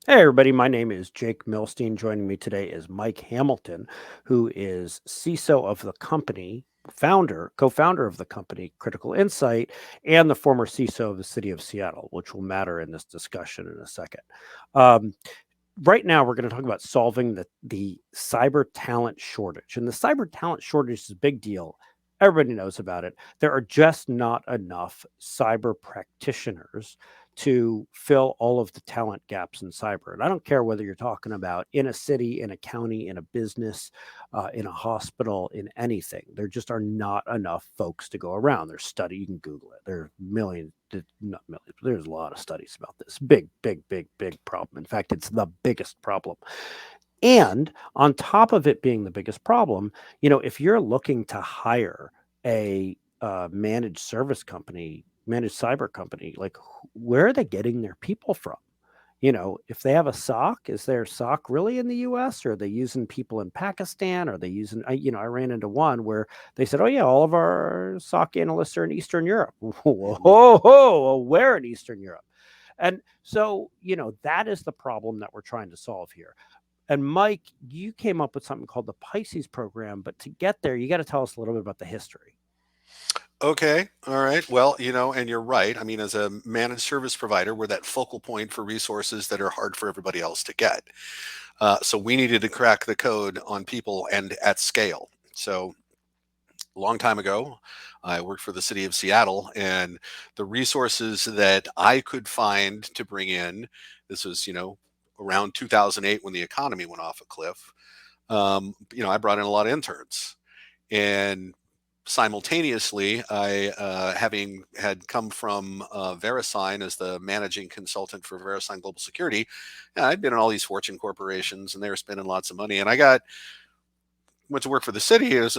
Hey, everybody. My name is Jake Milstein. Joining me today is Mike Hamilton, who is CISO of the company, co founder of the company Critical Insight, and the former CISO of the city of Seattle, which will matter in this discussion in a second. Um, right now, we're going to talk about solving the cyber talent shortage. And the cyber talent shortage is a big deal. Everybody knows about it. There are just not enough cyber practitioners to fill all of the talent gaps in cyber. And I don't care whether you're talking about in a city, in a county, in a business, in a hospital, in anything. There just are not enough folks to go around. There's study, you can Google it. There are millions, not millions, but there's a lot of studies about this. Big, big, big, big problem. In fact, it's the biggest problem. And on top of it being the biggest problem, if you're looking to hire a managed service company, managed cyber company, like where are they getting their people from? If they have a SOC, is their SOC really in the US, or are they using people in Pakistan? Are they using, I ran into one where they said, oh, yeah, all of our SOC analysts are in Eastern Europe. Mhm. Whoa, where in Eastern Europe? And so, that is the problem that we're trying to solve here. And Mike, you came up with something called the Pisces program, but to get there, you got to tell us a little bit about the history. Okay. All right. Well, and you're right. I mean, as a managed service provider, we're that focal point for resources that are hard for everybody else to get. So we needed to crack the code on people and at scale. So a long time ago, I worked for the city of Seattle, and the resources that I could find to bring in, this was, around 2008 when the economy went off a cliff. I brought in a lot of interns. And simultaneously, I, having had come from VeriSign as the managing consultant for VeriSign Global Security, I'd been in all these Fortune corporations, and they were spending lots of money. And went to work for the city. It was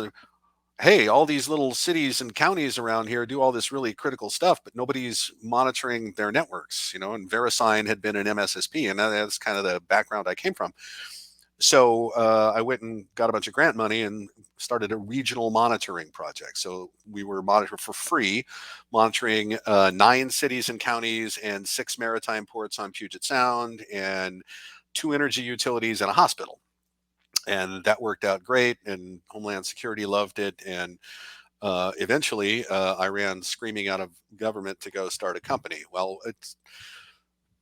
hey, all these little cities and counties around here do all this really critical stuff, but nobody's monitoring their networks. And VeriSign had been an MSSP, and that's kind of the background I came from. So I went and got a bunch of grant money and started a regional monitoring project. So we were monitored for free, monitoring 9 cities and counties and 6 maritime ports on Puget Sound and 2 energy utilities and a hospital. And that worked out great, and Homeland Security loved it. And eventually, I ran screaming out of government to go start a company. Well, it's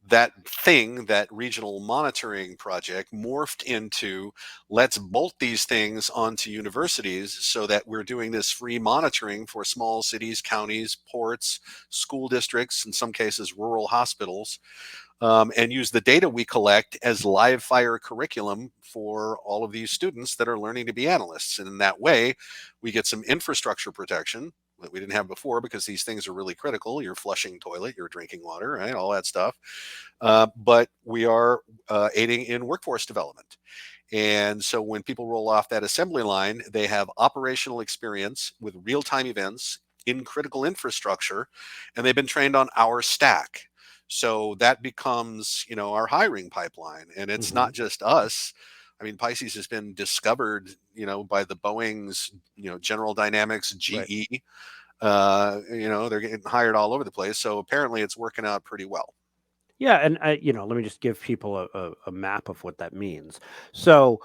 that regional monitoring project morphed into, let's bolt these things onto universities so that we're doing this free monitoring for small cities, counties, ports, school districts, in some cases rural hospitals, and use the data we collect as live fire curriculum for all of these students that are learning to be analysts. And in that way, we get some infrastructure protection that we didn't have before, because these things are really critical. You're flushing toilet, you're drinking water, right? All that stuff. But we are aiding in workforce development. And so when people roll off that assembly line, they have operational experience with real time events in critical infrastructure, and they've been trained on our stack. So that becomes, our hiring pipeline. And it's Hmm. not just us. I mean, Pisces has been discovered, by the Boeing's, General Dynamics, Right. GE. They're getting hired all over the place. So apparently it's working out pretty well. Yeah, and let me just give people a map of what that means. So,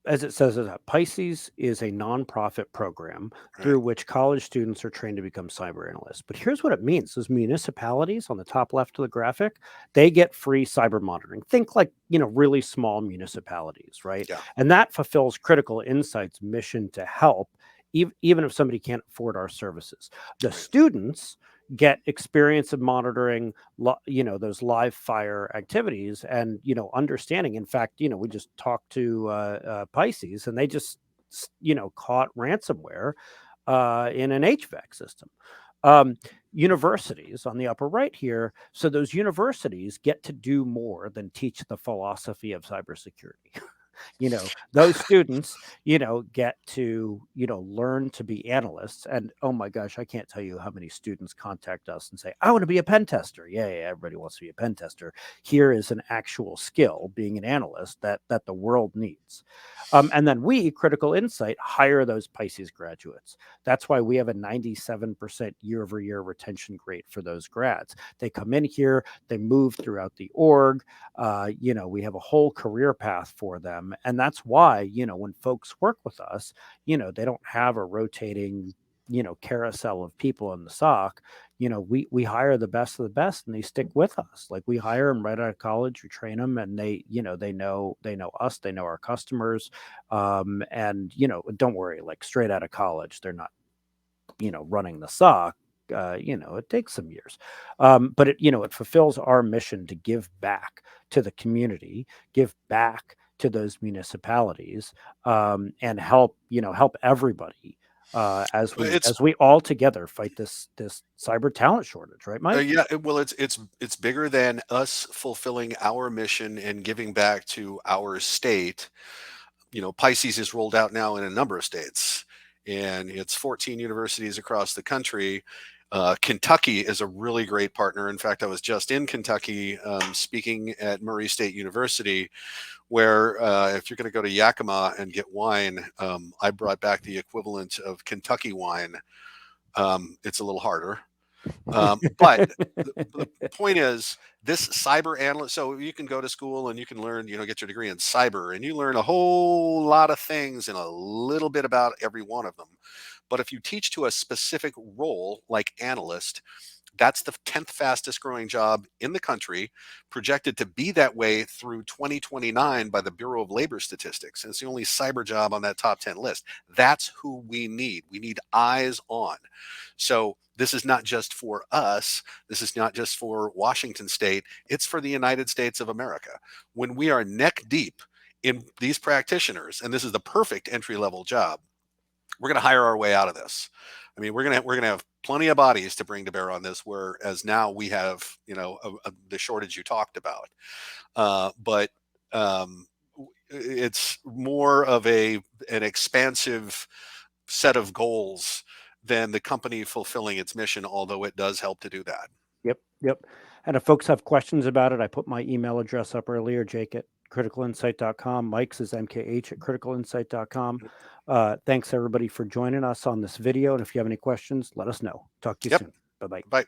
as it says, Pisces is a nonprofit program Right. through which college students are trained to become cyber analysts. But here's what it means: those municipalities on the top left of the graphic, they get free cyber monitoring. Think like really small municipalities, right? Yeah. And that fulfills Critical Insight's mission to help, even if somebody can't afford our services. The Right. students get experience of monitoring those live fire activities, and understanding. In fact, we just talked to Pisces, and they just caught ransomware in an HVAC system. um, Universities on the upper right here, so those universities get to do more than teach the philosophy of cybersecurity. Those students, get to, learn to be analysts. And oh my gosh, I can't tell you how many students contact us and say, I want to be a pen tester. Yeah, yeah, everybody wants to be a pen tester. Here is an actual skill, being an analyst, that the world needs. And then we, Critical Insight, hire those Pisces graduates. That's why we have a 97% year over year retention rate for those grads. They come in here, they move throughout the org. We have a whole career path for them. And that's why, when folks work with us, they don't have a rotating, carousel of people in the sock. We hire the best of the best, and they stick with us. Like, we hire them right out of college, we train them, and they know us, they know our customers. And don't worry, like, straight out of college, they're not, running the sock. It takes some years. But it fulfills our mission to give back to the community, give back to those municipalities, and help everybody, as Well, we it's as we all together fight this cyber talent shortage, right, Mike? yeah, well, it's bigger than us fulfilling our mission and giving back to our state. Pisces is rolled out now in a number of states, and it's 14 universities across the country. Kentucky is a really great partner. In fact, I was just in Kentucky, speaking at Murray State University, where if you're going to go to Yakima and get wine, I brought back the equivalent of Kentucky wine. It's a little harder. But the point is, this cyber analyst, so you can go to school and you can learn, get your degree in cyber, and you learn a whole lot of things and a little bit about every one of them. But if you teach to a specific role like analyst, that's the 10th fastest growing job in the country, projected to be that way through 2029 by the Bureau of Labor Statistics. And it's the only cyber job on that top 10 list. That's who we need. We need eyes on. So this is not just for us. This is not just for Washington State. It's for the United States of America. When we are neck deep in these practitioners, and this is the perfect entry level job, we're going to hire our way out of this. I mean, we're going to have plenty of bodies to bring to bear on this. Whereas now we have, the shortage you talked about. But it's more of an expansive set of goals than the company fulfilling its mission, although it does help to do that. Yep, yep. And if folks have questions about it, I put my email address up earlier, Jake at criticalinsight.com. Mike's is mkh at criticalinsight.com. Thanks everybody for joining us on this video. And if you have any questions, let us know. Talk to you Yep. soon. Bye bye. Bye.